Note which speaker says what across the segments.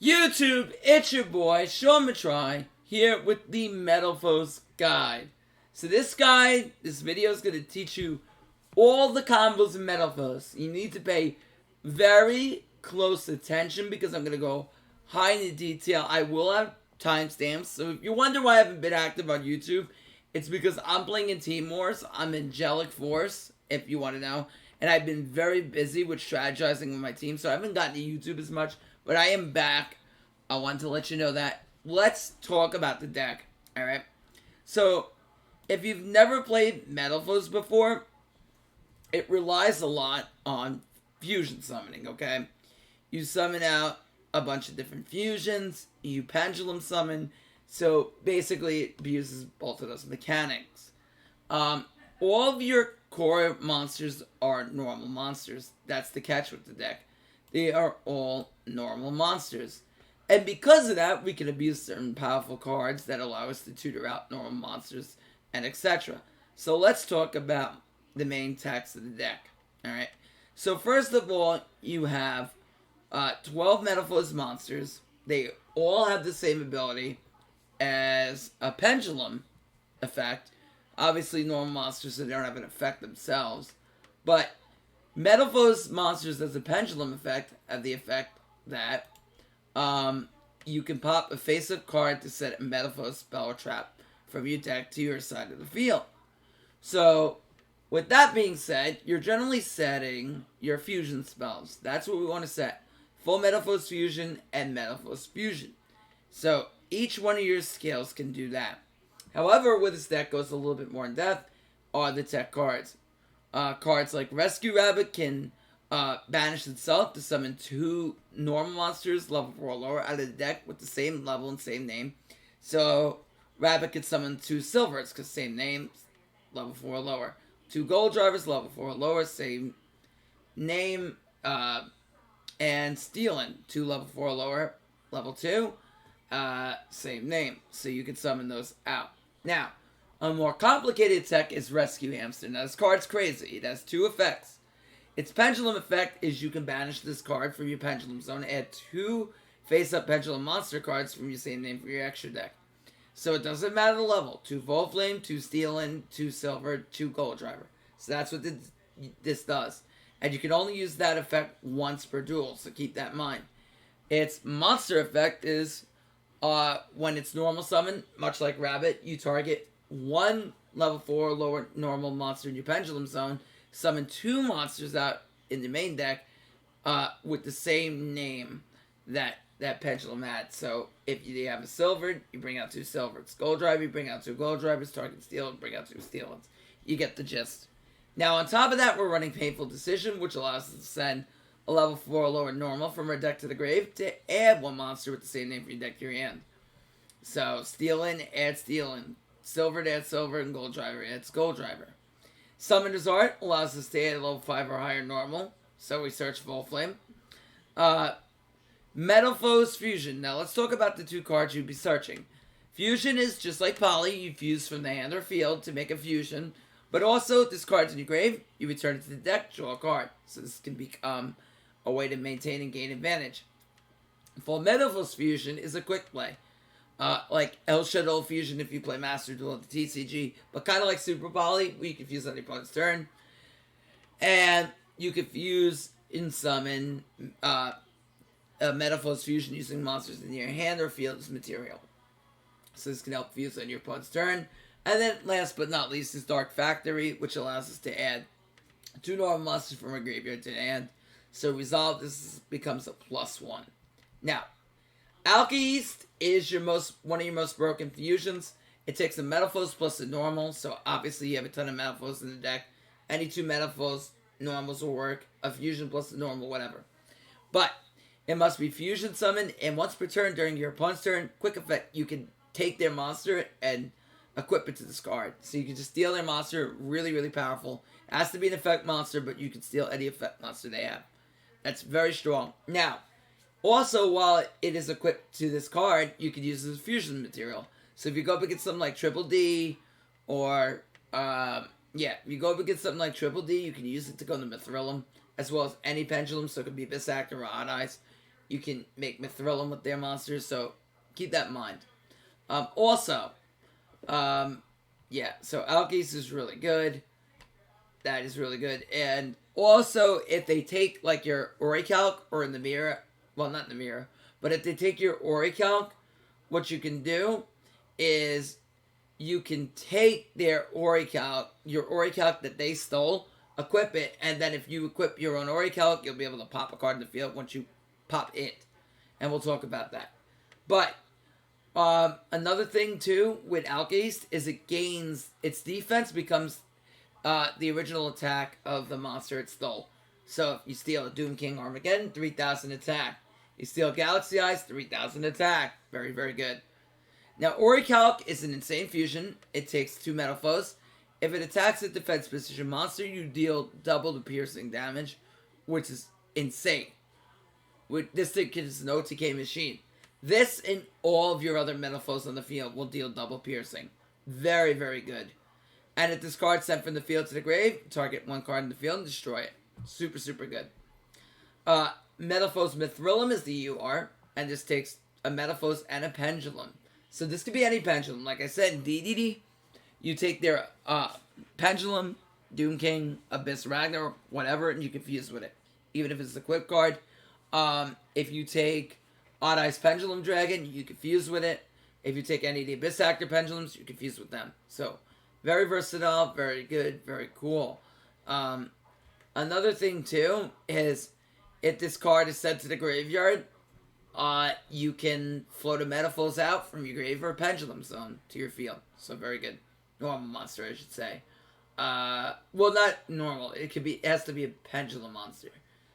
Speaker 1: YouTube, it's your boy, Sean Matrai I, here with the METALFOES guide. So this video is going to teach you all the combos in METALFOES. You need to pay very close attention because I'm going to go high into detail. I will have timestamps, so if you wonder why I haven't been active on YouTube, it's because I'm playing in Team Wars. I'm Angelic Force, if you want to know. And I've been very busy with strategizing with my team, so I haven't gotten to YouTube as much. But I am back. I want to let you know that. Let's talk about the deck. Alright? So, if you've never played METALFOES before, it relies a lot on fusion summoning, okay? You summon out a bunch of different fusions. You pendulum summon. So, basically, it uses both of those mechanics. All of your core monsters are normal monsters. That's the catch with the deck. They are all normal monsters. And because of that, we can abuse certain powerful cards that allow us to tutor out normal monsters and etc. So let's talk about the main text of the deck. Alright. So first of all, you have 12 METALFOES monsters. They all have the same ability as a pendulum effect. Obviously normal monsters, so they don't have an effect themselves. But METALFOES monsters as a pendulum effect have the effect that you can pop a face-up card to set a METALFOES spell or trap from your deck to your side of the field. So, with that being said, you're generally setting your fusion spells. That's what we want to set. Full METALFOES fusion and METALFOES fusion. So, each one of your skills can do that. However, where this deck goes a little bit more in depth are the tech cards. Cards like Rescue Rabbit can banish itself to summon 2 normal monsters level 4 or lower out of the deck with the same level and same name. So Rabbit can summon 2 silvers because same name, level 4 or lower. 2 gold drivers level 4 or lower, same name. And Stealing 2 level 4 or lower, level 2, same name. So you can summon those out. Now, a more complicated tech is Rescue Hamster. Now, this card's crazy. It has 2 effects. Its pendulum effect is you can banish this card from your pendulum zone. Add 2 face-up pendulum monster cards from your same name for your extra deck. So it doesn't matter the level. 2 Vol Flame, 2 Stealing, 2 Silver, 2 Gold Driver. So that's what this does. And you can only use that effect once per duel, so keep that in mind. Its monster effect is when it's normal summon, much like Rabbit, you target 1 level 4 or lower normal monster in your pendulum zone, summon 2 monsters out in the main deck with the same name that pendulum had. So if you have a silver, you bring out 2 silvers. Gold driver, you bring out 2 gold drivers. Target steel, bring out 2 steelings. You get the gist. Now on top of that, we're running Painful Decision, which allows us to send a level 4 or lower normal from our deck to the grave to add 1 monster with the same name from your deck to your hand. So Stealing, add Stealing. Silver to add Silver, and Gold Driver adds Gold Driver. Summoner's Art allows us to add a level 5 or higher normal, so we search Vol Flame. METALFOES Fusion. Now let's talk about the 2 cards you'd be searching. Fusion is just like Poly, you fuse from the hand or field to make a fusion, but also if this card's in your grave, you return it to the deck, draw a card. So this can become a way to maintain and gain advantage. Full METALFOES Fusion is a quick play. Like El Shadow Fusion if you play Master Duel at the TCG, but kind of like Super Poly, where you can fuse on your opponent's turn. And you can fuse and summon a METALFOES Fusion using monsters in your hand or field as material. So this can help fuse on your opponent's turn. And then last but not least is Dark Factory, which allows us to add 2 normal monsters from our graveyard to the hand. So resolve this becomes a +1. Now, Alchemist is one of your most broken fusions. It takes a METALFOES plus a normal, so obviously you have a ton of METALFOES in the deck. Any 2 METALFOES normals will work. A fusion plus a normal, whatever. But it must be fusion summoned, and once per turn during your opponent's turn, quick effect, you can take their monster and equip it to this card. So you can just steal their monster, really, really powerful. It has to be an effect monster, but you can steal any effect monster they have. That's very strong. Now, also, while it is equipped to this card, you can use it as a fusion material. So if you go up against something like Triple D, or, if you go up against something like Triple D, you can use it to go into Mithrillum, as well as any pendulum, so it could be Bissac or Odd Eyes. you can make Mithrillum with their monsters, so keep that in mind. Yeah, so Alkes is really good. That is really good. And also, if they take, like, your Orichalc, or in the mirror, well, not in the mirror, but if they take your Orichalc, what you can do is you can take their Orichalc, your Orichalc that they stole, equip it, and then if you equip your own Orichalc, you'll be able to pop a card in the field once you pop it. And we'll talk about that. But another thing, too, with Alkes is it gains, its defense becomes the original attack of the monster it stole. So if you steal a Doom King Armageddon, 3,000 attack. You steal Galaxy Eyes, 3,000 attack. Very, very good. Now, Orichalc is an insane fusion. It takes 2 METALFOEs. If it attacks a defense position monster, you deal double the piercing damage, which is insane. This thing is an OTK machine. This and all of your other METALFOEs on the field will deal double piercing. Very, very good. And if this card sent from the field to the grave, target 1 card in the field and destroy it. Super, super good. METALFOES Mithrillum is the UR, and this takes a METALFOES and a Pendulum. So this could be any Pendulum. Like I said, in DDD, you take their Pendulum, Doom King, Abyss Ragnar, whatever, and you can fuse with it. Even if it's a equip card. If you take Odd Eyes Pendulum Dragon, you can fuse with it. If you take any of the Abyss Actor Pendulums, you can fuse with them. So, very versatile, very good, very cool. Another thing, too, is if this card is sent to the graveyard, you can float a METALFOES out from your grave or Pendulum Zone to your field. So, very good. Normal monster, I should say. Well, not normal. It has to be a Pendulum monster.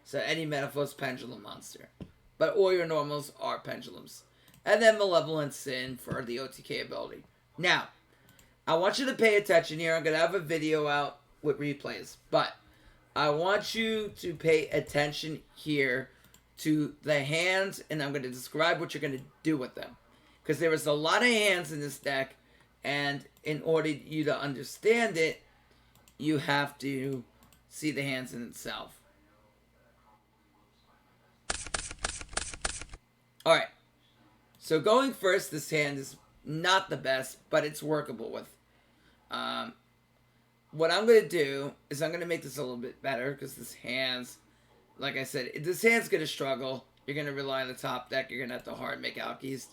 Speaker 1: So, any METALFOES Pendulum monster. But all your normals are Pendulums. And then Malevolent Sin for the OTK ability. Now, I want you to pay attention here. I'm going to have a video out with replays. But I want you to pay attention here to the hands. And I'm going to describe what you're going to do with them. Because there is a lot of hands in this deck. And in order you to understand it, you have to see the hands in itself. Alright. So going first, this hand is not the best, but it's workable with. What I'm going to do is I'm going to make this a little bit better, because this hand's, like I said, this hand's going to struggle. You're going to rely on the top deck. You're going to have to hard make Alkes.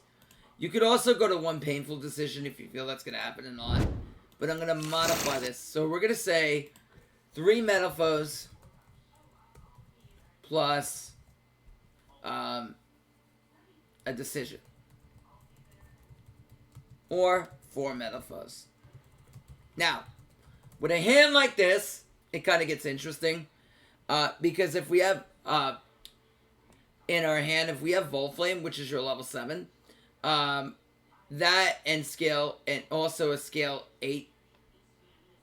Speaker 1: You could also go to 1 painful decision if you feel that's going to happen or not. But I'm going to modify this. So we're going to say 3 METALFOEs plus a decision. Or 4 METALFOEs. Now, with a hand like this, it kind of gets interesting. Because if we have, in our hand, if we have Volflame, which is your level 7, that and scale, and also a scale 8.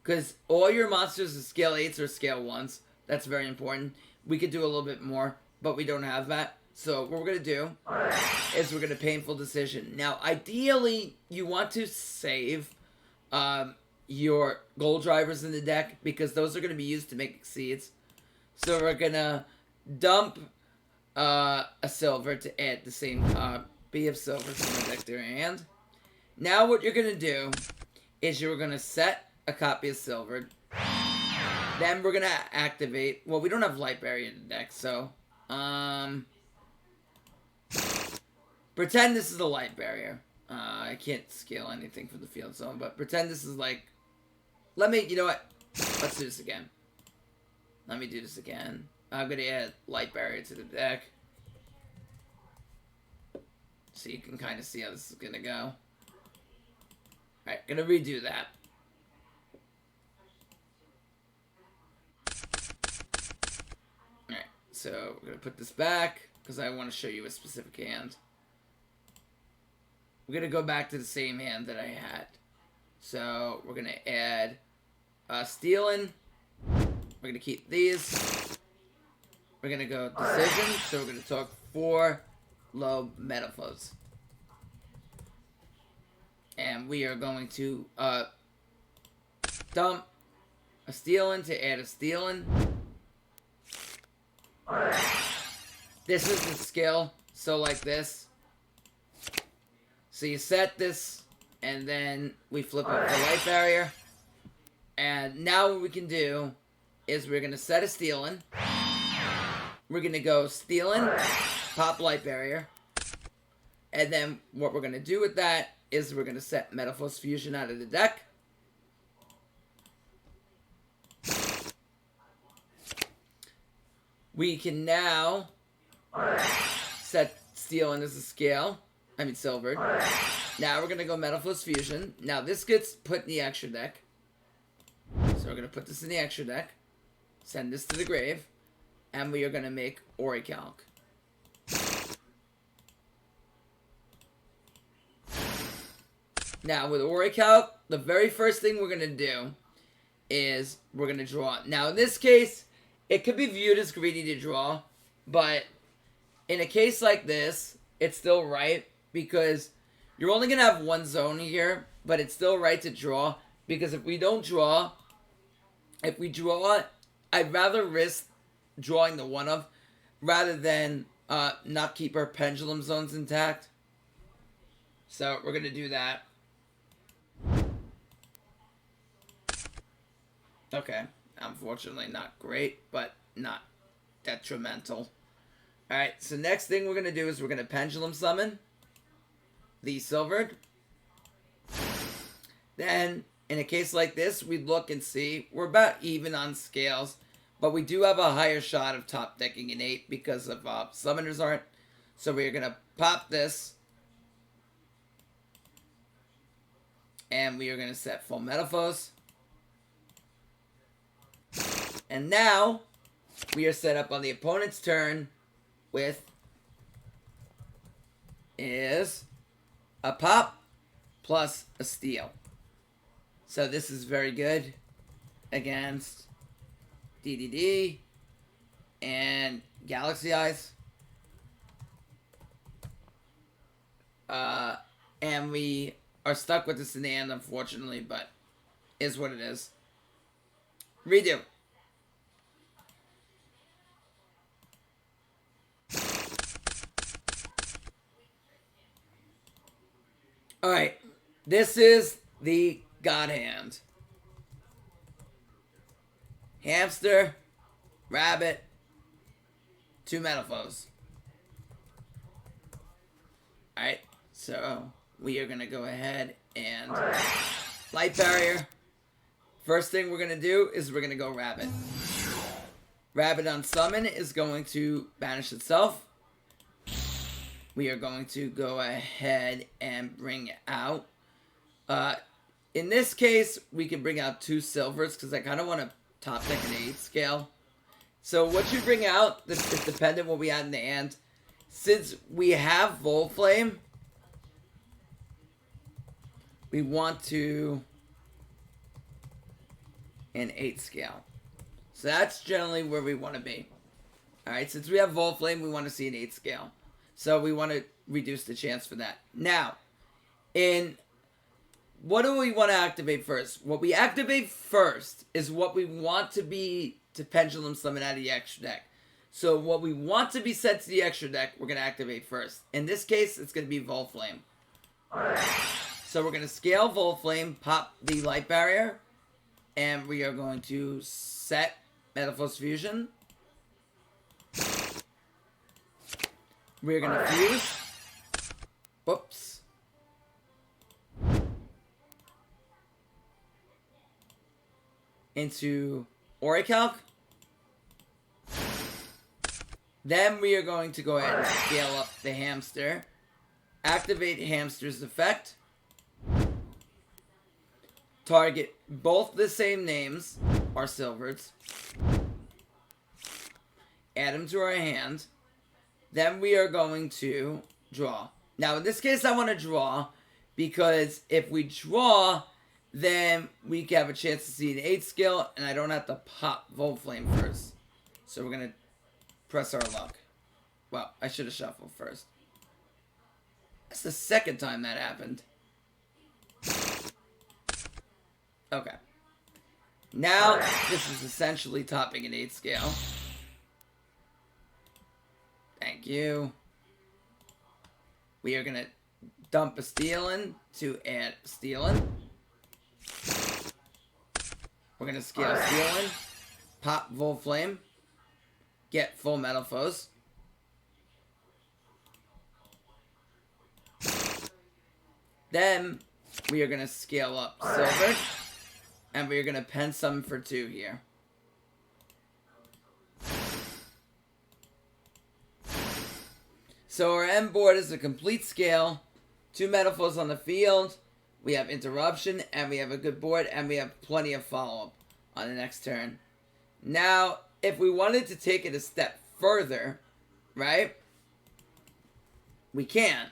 Speaker 1: Because all your monsters are scale 8s or scale 1s. That's very important. We could do a little bit more, but we don't have that. So what we're going to do is we're going to painful decision. Now, ideally, you want to save your gold drivers in the deck, because those are going to be used to make exceeds. So we're going to dump a silver to add the same B of silver to the deck to your hand. Now what you're going to do is you're going to set a copy of silver. Then we're going to activate... Well, we don't have light barrier in the deck, so... pretend this is a light barrier. I can't scale anything for the field zone, but pretend this is like... You know what? Let's do this again. Let me do this again. I'm going to add light barrier to the deck. So you can kind of see how this is going to go. Alright, going to redo that. Alright, so we're going to put this back, because I want to show you a specific hand. We're going to go back to the same hand that I had. So we're going to add Stealing. We're going to keep these. We're going to go Decision. So we're going to talk 4 low METALFOEs. And we are going to dump a Stealing to add a Stealing. This is the skill So like this. So you set this, and then we flip up the light barrier. And now what we can do is we're going to set a stealing. We're going to go stealing, pop light barrier. And then what we're going to do with that is we're going to set METALFOES Fusion out of the deck. We can now set stealing as a scale. I mean silvered. Now we're going to go METALFOES Fusion. Now this gets put in the extra deck. So we're going to put this in the extra deck. Send this to the grave. And we are going to make Oricalc. Now with Oricalc, the very first thing we're going to do is we're going to draw. Now in this case, it could be viewed as greedy to draw. But in a case like this, it's still right. Because you're only going to have one zone here. But it's still right to draw. Because if we don't draw, if we draw, I'd rather risk drawing the one of rather than not keep our pendulum zones intact. So we're going to do that. Okay. Unfortunately not great, but not detrimental. Alright, so next thing we're going to do is we're going to pendulum summon the silvered. Then, in a case like this, we look and see. We're about even on scales. But we do have a higher shot of top decking an 8 because of summoners aren't. So we're going to pop this. And we are going to set full METALFOES. And now, we are set up on the opponent's turn with is a pop plus a steal. So this is very good against DDD and Galaxy Eyes. And we are stuck with this in the end, unfortunately, but is what it is. Redo. Alright, this is the God Hand. Hamster, rabbit, 2 METALFOES. Alright, so we are going to go ahead and light barrier. First thing we're going to do is we're going to go rabbit. Rabbit on summon is going to banish itself. We are going to go ahead and bring out, in this case, we can bring out 2 silvers because I kind of want to top deck an 8 scale. So what you bring out, this is dependent what we add in the hand. Since we have Volflame, we want to an 8 scale. So that's generally where we want to be. Alright, since we have Volflame, we want to see an 8 scale. So we want to reduce the chance for that. Now, what do we want to activate first? What we activate first is what we want to be to pendulum summon out of the extra deck. So what we want to be set to the extra deck, we're going to activate first. In this case, it's going to be Volflame. So we're going to scale Volflame, pop the light barrier, and we are going to set METALFOES Fusion. We're going to fuse. Whoops. Into Oricalc. Then we are going to go ahead and scale up the Hamster. Activate Hamster's effect. Target both the same names, our silvers. Add them to our hand. Then we are going to draw. Now, in this case, I want to draw because if we draw, then we can have a chance to see an 8 skill, and I don't have to pop Volflame first. So we're going to press our luck. Well, I should have shuffled first. That's the second time that happened. Okay. Now, this is essentially topping an 8 scale. Thank you. we are going to dump a steel in to add steel in. We're going to scale steel in, pop full flame, get full METALFOES. Then we are going to scale up silver, and we are going to pen summon for 2 here. So our end board is a complete scale, 2 METALFOES on the field, we have interruption, and we have a good board, and we have plenty of follow-up on the next turn. Now, if we wanted to take it a step further, right, we can.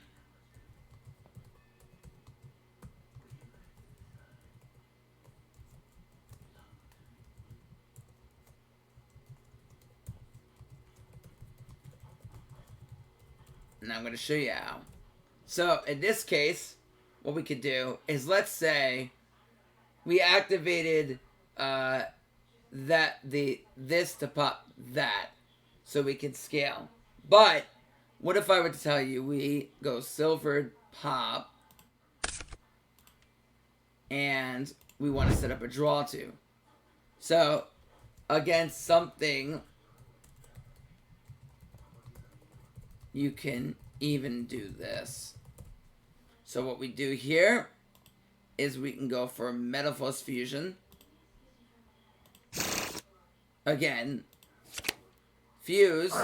Speaker 1: And I'm going to show you how. So, in this case, what we could do is, let's say we activated this to pop that, so we can scale. But what if I were to tell you we go silver pop, and we want to set up a draw to? So against something, you can even do this. So what we do here is we can go for METALFOES fusion. Again, fuse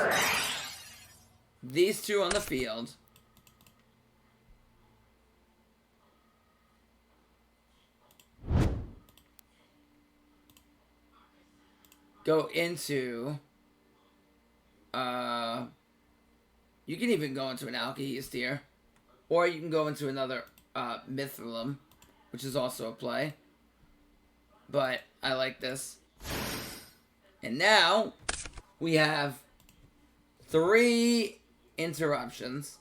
Speaker 1: these 2 on the field. Go into you can even go into an alkahest here, or you can go into another mithrylum, which is also a play, but I like this. And now we have 3 interruptions,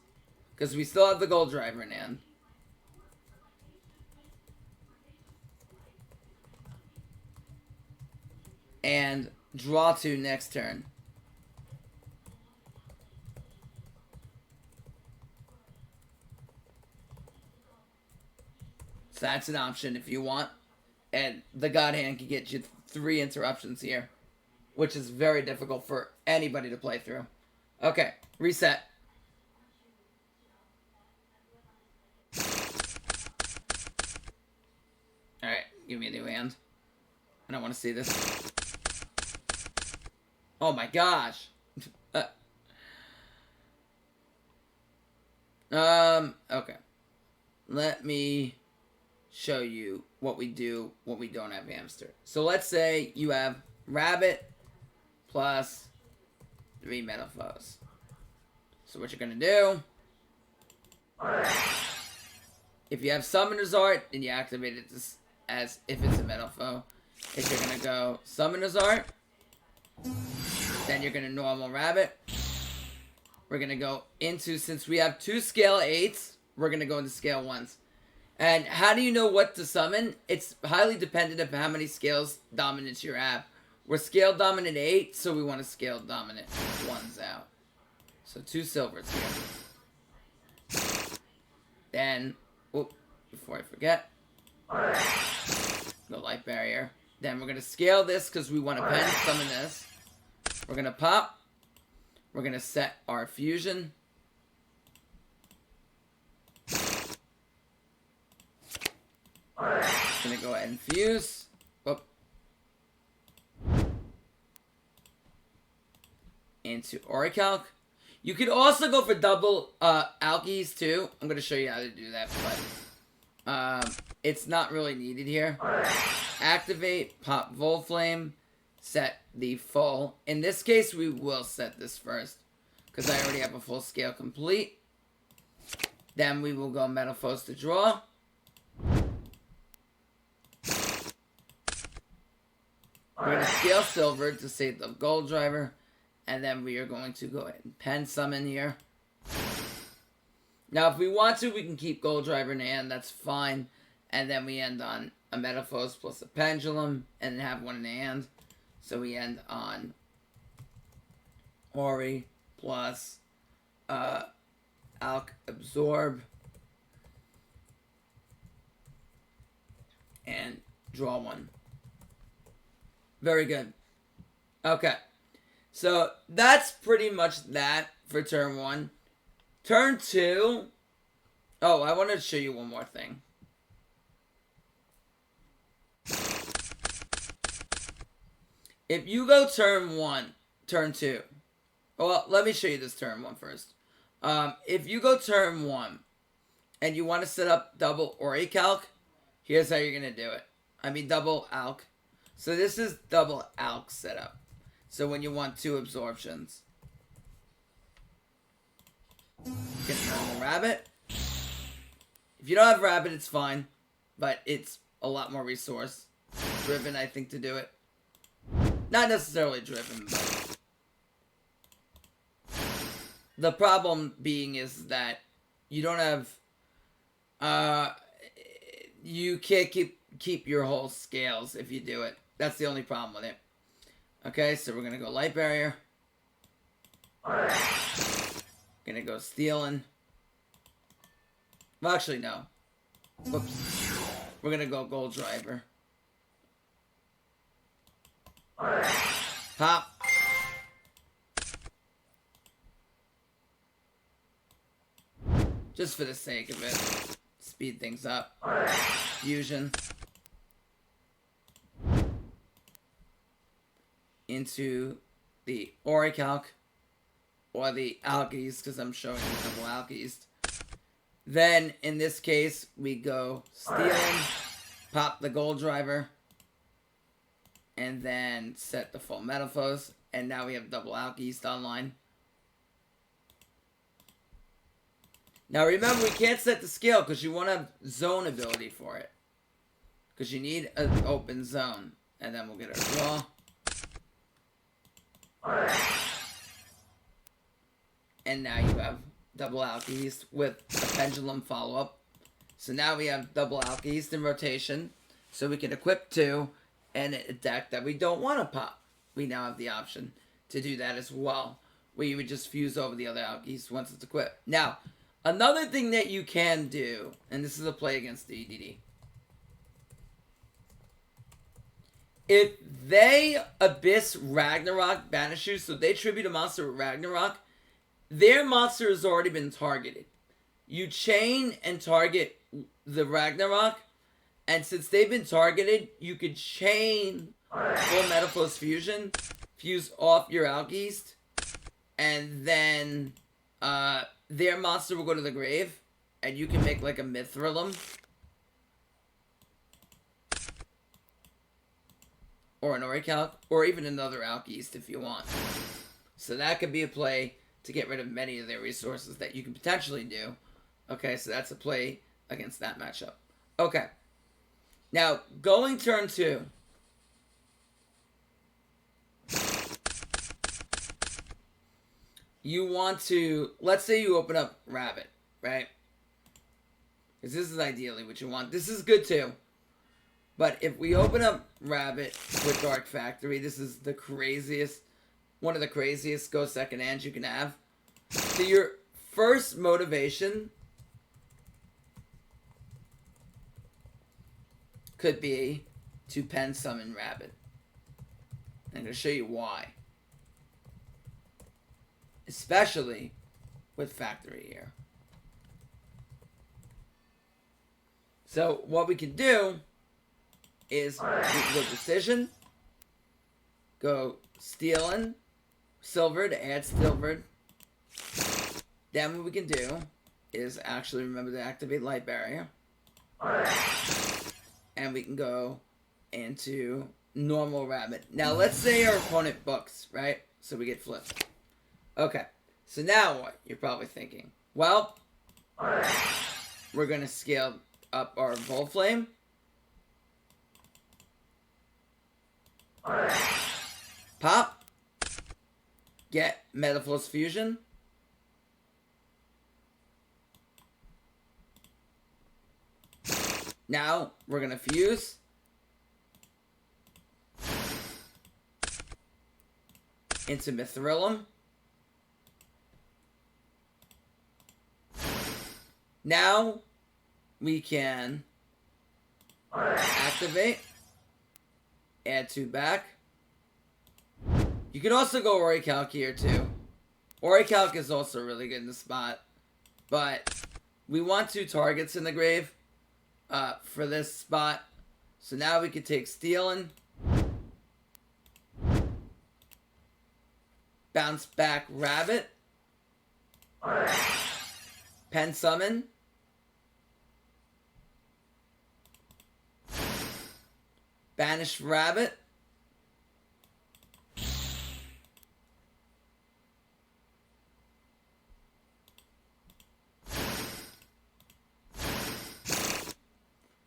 Speaker 1: because we still have the gold driver in hand. And draw 2 next turn. So that's an option if you want. And the God Hand can get you 3 interruptions here, which is very difficult for anybody to play through. Okay, reset. Alright, give me a new hand. I don't want to see this. Oh my gosh. Okay. Let me show you what we do when we don't have Hamster. So let's say you have Rabbit plus 3 METALFOES. So what you're going to do, if you have Summoner's Art, then you activate it as if it's a METALFOE. If you're going to go Summoner's Art, then you're going to normal Rabbit. We're going to go into, since we have 2 scale 8s, we're going to go into scale 1s. And how do you know what to summon? It's highly dependent of how many scales dominance you have. We're scale dominant 8, so we want to scale dominant 1s out. So 2 silvers here. Then, before I forget, the light barrier. Then we're going to scale this because we want to pen summon this. We're going to pop. We're going to set our fusion. Going to go ahead and fuse. Into Orichalc. You could also go for double alkies too. I'm going to show you how to do that, but it's not really needed here. Activate, pop Volflame, set the full. In this case, we will set this first, because I already have a full scale complete. Then we will go METALFOES to draw. We're going to scale silver to save the gold driver. And then we are going to go ahead and pen summon here. Now, if we want to, we can keep gold driver in hand. That's fine. And then we end on a METALFOES plus a pendulum. And then have one in hand. So we end on Ori plus alk absorb, and draw one. Very good. Okay. So that's pretty much that for turn 1. Turn 2. Oh, I wanted to show you one more thing. If you go turn 1, turn 2. Well, let me show you this turn 1 first. If you go turn 1 and you want to set up double Ori calc, here's how you're going to do it. I mean double alk. So this is double alk setup. So when you want 2 absorptions. Get normal rabbit. If you don't have rabbit, it's fine. But it's a lot more resource driven, I think, to do it. Not necessarily driven, but the problem being is that you don't have, you can't keep your whole scales if you do it. That's the only problem with it. Okay, so we're gonna go light barrier. Gonna go stealing. Well, actually, no. Whoops. We're gonna go gold driver. Pop. Just for the sake of it. Speed things up. Fusion. Into the Oricalc. Or the Alkeist, because I'm showing you a couple Alkeist. Then, in this case, we go stealing. Pop the gold driver. And then set the full METALFOES. And now we have double Alkeist online. Now remember, we can't set the scale because you want to have zone ability for it. Because you need an open zone. And then we'll get our draw. And now you have double Alkeist with a pendulum follow-up. So now we have double Alkeist in rotation. So we can equip 2. And a deck that we don't want to pop. We now have the option to do that as well. Where you would just fuse over the other Alkeist once it's equipped. Now, another thing that you can do, and this is a play against the EDD. If they Abyss Ragnarok banish you, so they tribute a monster with Ragnarok, their monster has already been targeted. You chain and target the Ragnarok, and since they've been targeted, you could chain full METALFOES fusion, fuse off your Alkeist, and then their monster will go to the grave, and you can make like a Mithrylum. Or an Oricalc, or even another Alkeist if you want. So that could be a play to get rid of many of their resources that you can potentially do. Okay, so that's a play against that matchup. Okay. Now, going turn 2. You want to, let's say you open up Rabbit, right? Because this is ideally what you want. This is good too. But if we open up Rabbit with Dark Factory, this is the craziest, one of the craziest go second hands you can have. So your first motivation could be to pen summon Rabbit. I'm going to show you why. Especially with Factory here. So what we can do is we can go Decision, go Stealing, Silver to add Silvered. Then what we can do is actually remember to activate Light Barrier. And we can go into normal Rabbit. Now let's say our opponent books, right? So we get flipped. Okay, so now what? You're probably thinking, well, we're going to scale up our Volflame. Pop. Get METALFOES Fusion. Now, we're going to fuse. Into Mithrylum. Now we can activate, add 2 back. You can also go Oricalc here too. Oricalc is also really good in the spot, but we want 2 targets in the grave for this spot. So now we can take Stealing, bounce back Rabbit, Pen Summon, Banish Rabbit,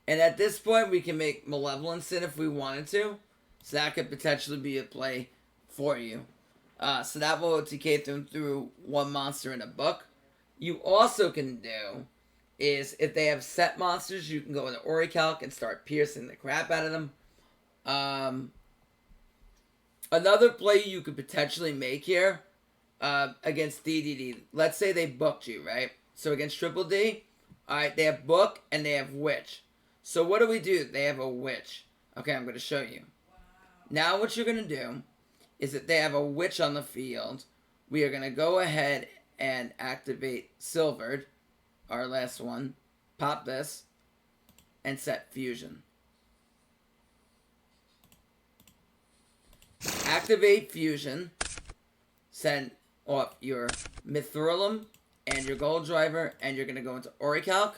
Speaker 1: and at this point we can make Malevolence in if we wanted to, so that could potentially be a play for you. So that will OTK them through 1 monster in a book. You also can do is, if they have set monsters, you can go into Oricalc and start piercing the crap out of them. Another play you could potentially make here against DDD. Let's say they booked you, right? So against Triple D, alright, they have Book and they have Witch. So what do? They have a Witch. Okay, I'm going to show you. Now what you're going to do is that they have a Witch on the field. We are going to go ahead and activate Silvered, our last one. Pop this and set Fusion. Activate Fusion, send off your Mithril and your Gold Driver, and you're going to go into Oricalc.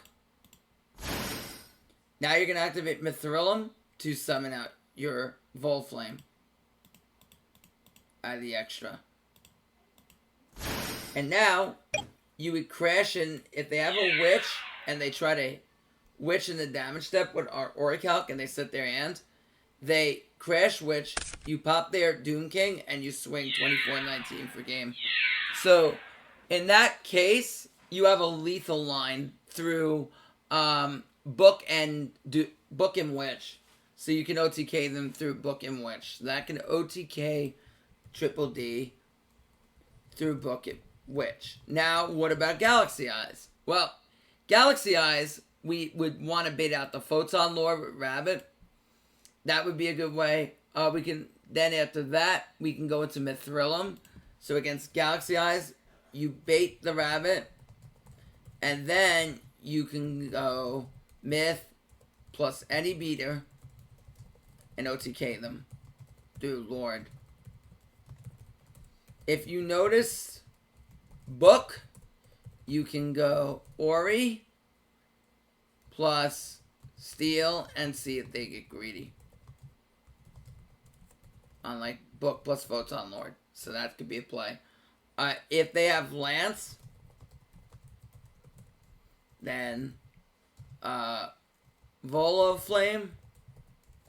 Speaker 1: Now you're going to activate Mithril to summon out your Volflame out of the extra. And now you would crash in, if they have a Witch and they try to Witch in the damage step with our Oricalc and they set their hand, they crash Witch, you pop their Doom King, and you swing 24-19 for game. So, in that case, you have a lethal line through Book and Witch. So you can OTK them through Book and Witch. So that can OTK Triple D through Book and Witch. Now, what about Galaxy Eyes? Well, Galaxy Eyes, we would want to bait out the Photon Lore with Rabbit. That would be a good way. We can then, after that, we can go into Mithril. So against Galaxy Eyes, you bait the Rabbit, and then you can go Myth plus any beater and OTK them through Lord. If you notice Book, you can go Ori plus Steal and see if they get greedy. Unlike Book plus Photon Lord. So that could be a play. If they have Lance, then Volo Flame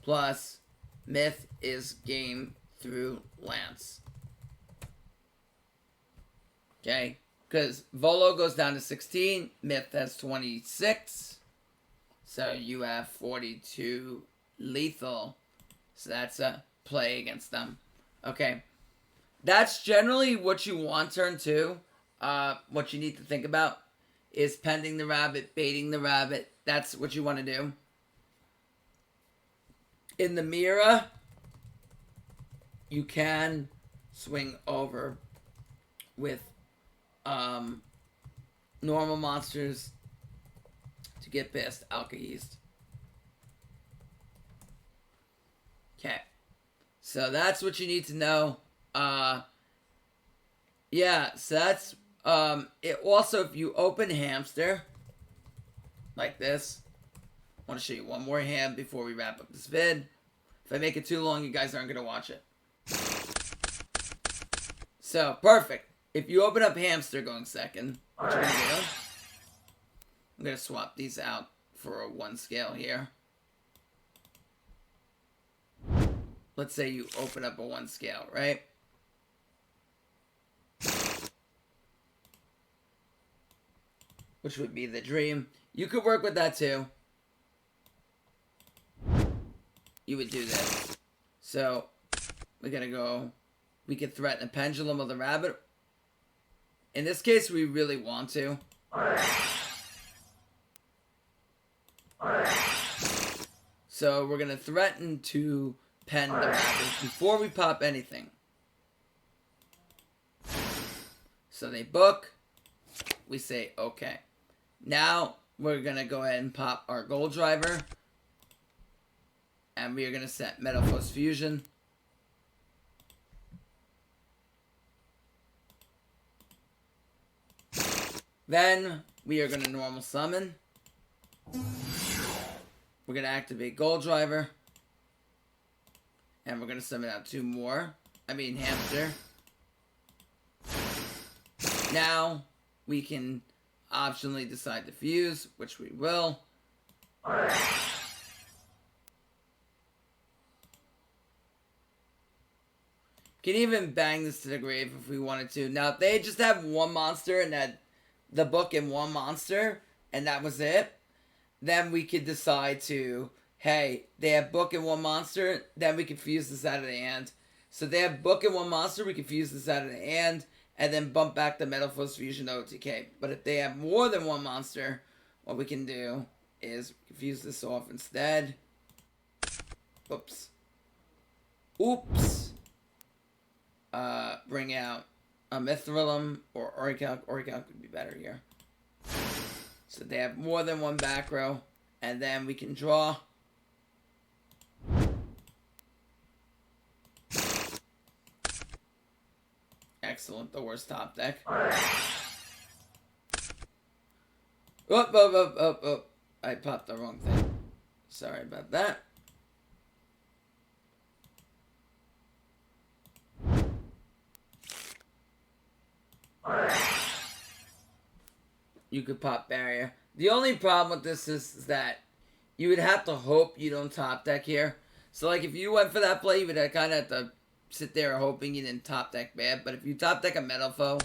Speaker 1: plus Myth is game through Lance. Okay? Because Volo goes down to 16, Myth has 26. So you have 42 lethal. So that's a play against them. Okay. That's generally what you want turn 2. What you need to think about is pending the Rabbit, baiting the Rabbit. That's what you want to do. In the Mira, you can swing over with normal monsters to get past Alkahest. Okay. So that's what you need to know. Yeah, so that's it. Also, if you open Hamster like this, I want to show you one more hand before we wrap up this vid. If I make it too long, you guys aren't going to watch it. So, perfect. If you open up Hamster going second, what you're going to do, I'm going to swap these out for a 1 scale here. Let's say you open up a 1 scale, right? Which would be the Dream. You could work with that too. You would do this. So, we're going to go, we could threaten a Pendulum of the Rabbit. In this case, we really want to. So we're going to threaten to pen the backers before we pop anything. So they book. We say okay. Now we're going to go ahead and pop our gold driver. And we are going to set METALFOES Fusion. Then we are going to normal summon. We're going to activate gold driver. And we're going to summon out 2 more. Hamster. Now we can optionally decide to fuse, which we will. Can even bang this to the grave if we wanted to. Now, if they just have 1 monster and had the book and 1 monster, and that was it, then we could decide to, hey, they have book and 1 monster, then we can fuse this out of the hand. So they have book and 1 monster, we can fuse this out of the hand, and then bump back the METALFOES Fusion to OTK. But if they have more than 1 monster, what we can do is fuse this off instead. Oops. Oops. Bring out a Mithril or Orichalc. Orichalc would be better here. So they have more than 1 back row. And then we can draw. Excellent. The worst top deck. Oh. I popped the wrong thing. Sorry about that. You could pop barrier. The only problem with this is that you would have to hope you don't top deck here. So, like, if you went for that play, you would kind of have to sit there hoping you didn't top deck bad. But if you top deck a METALFOE,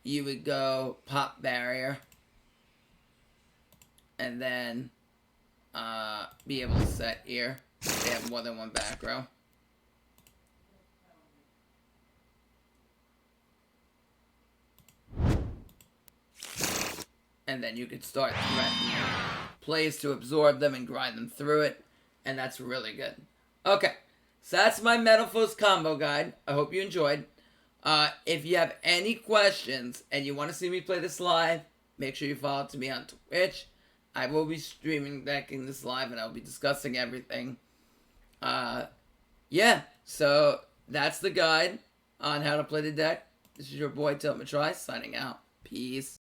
Speaker 1: you would go pop barrier. And then be able to set here. They have more than 1 back row. And then you could start threatening plays to absorb them and grind them through it. And that's really good. Okay. So that's my METALFOES combo guide. I hope you enjoyed. If you have any questions and you want to see me play this live, make sure you follow me on Twitch. I will be streaming decking this live and I'll be discussing everything. Yeah. So that's the guide on how to play the deck. This is your boy, Sean Matrai I, signing out. Peace.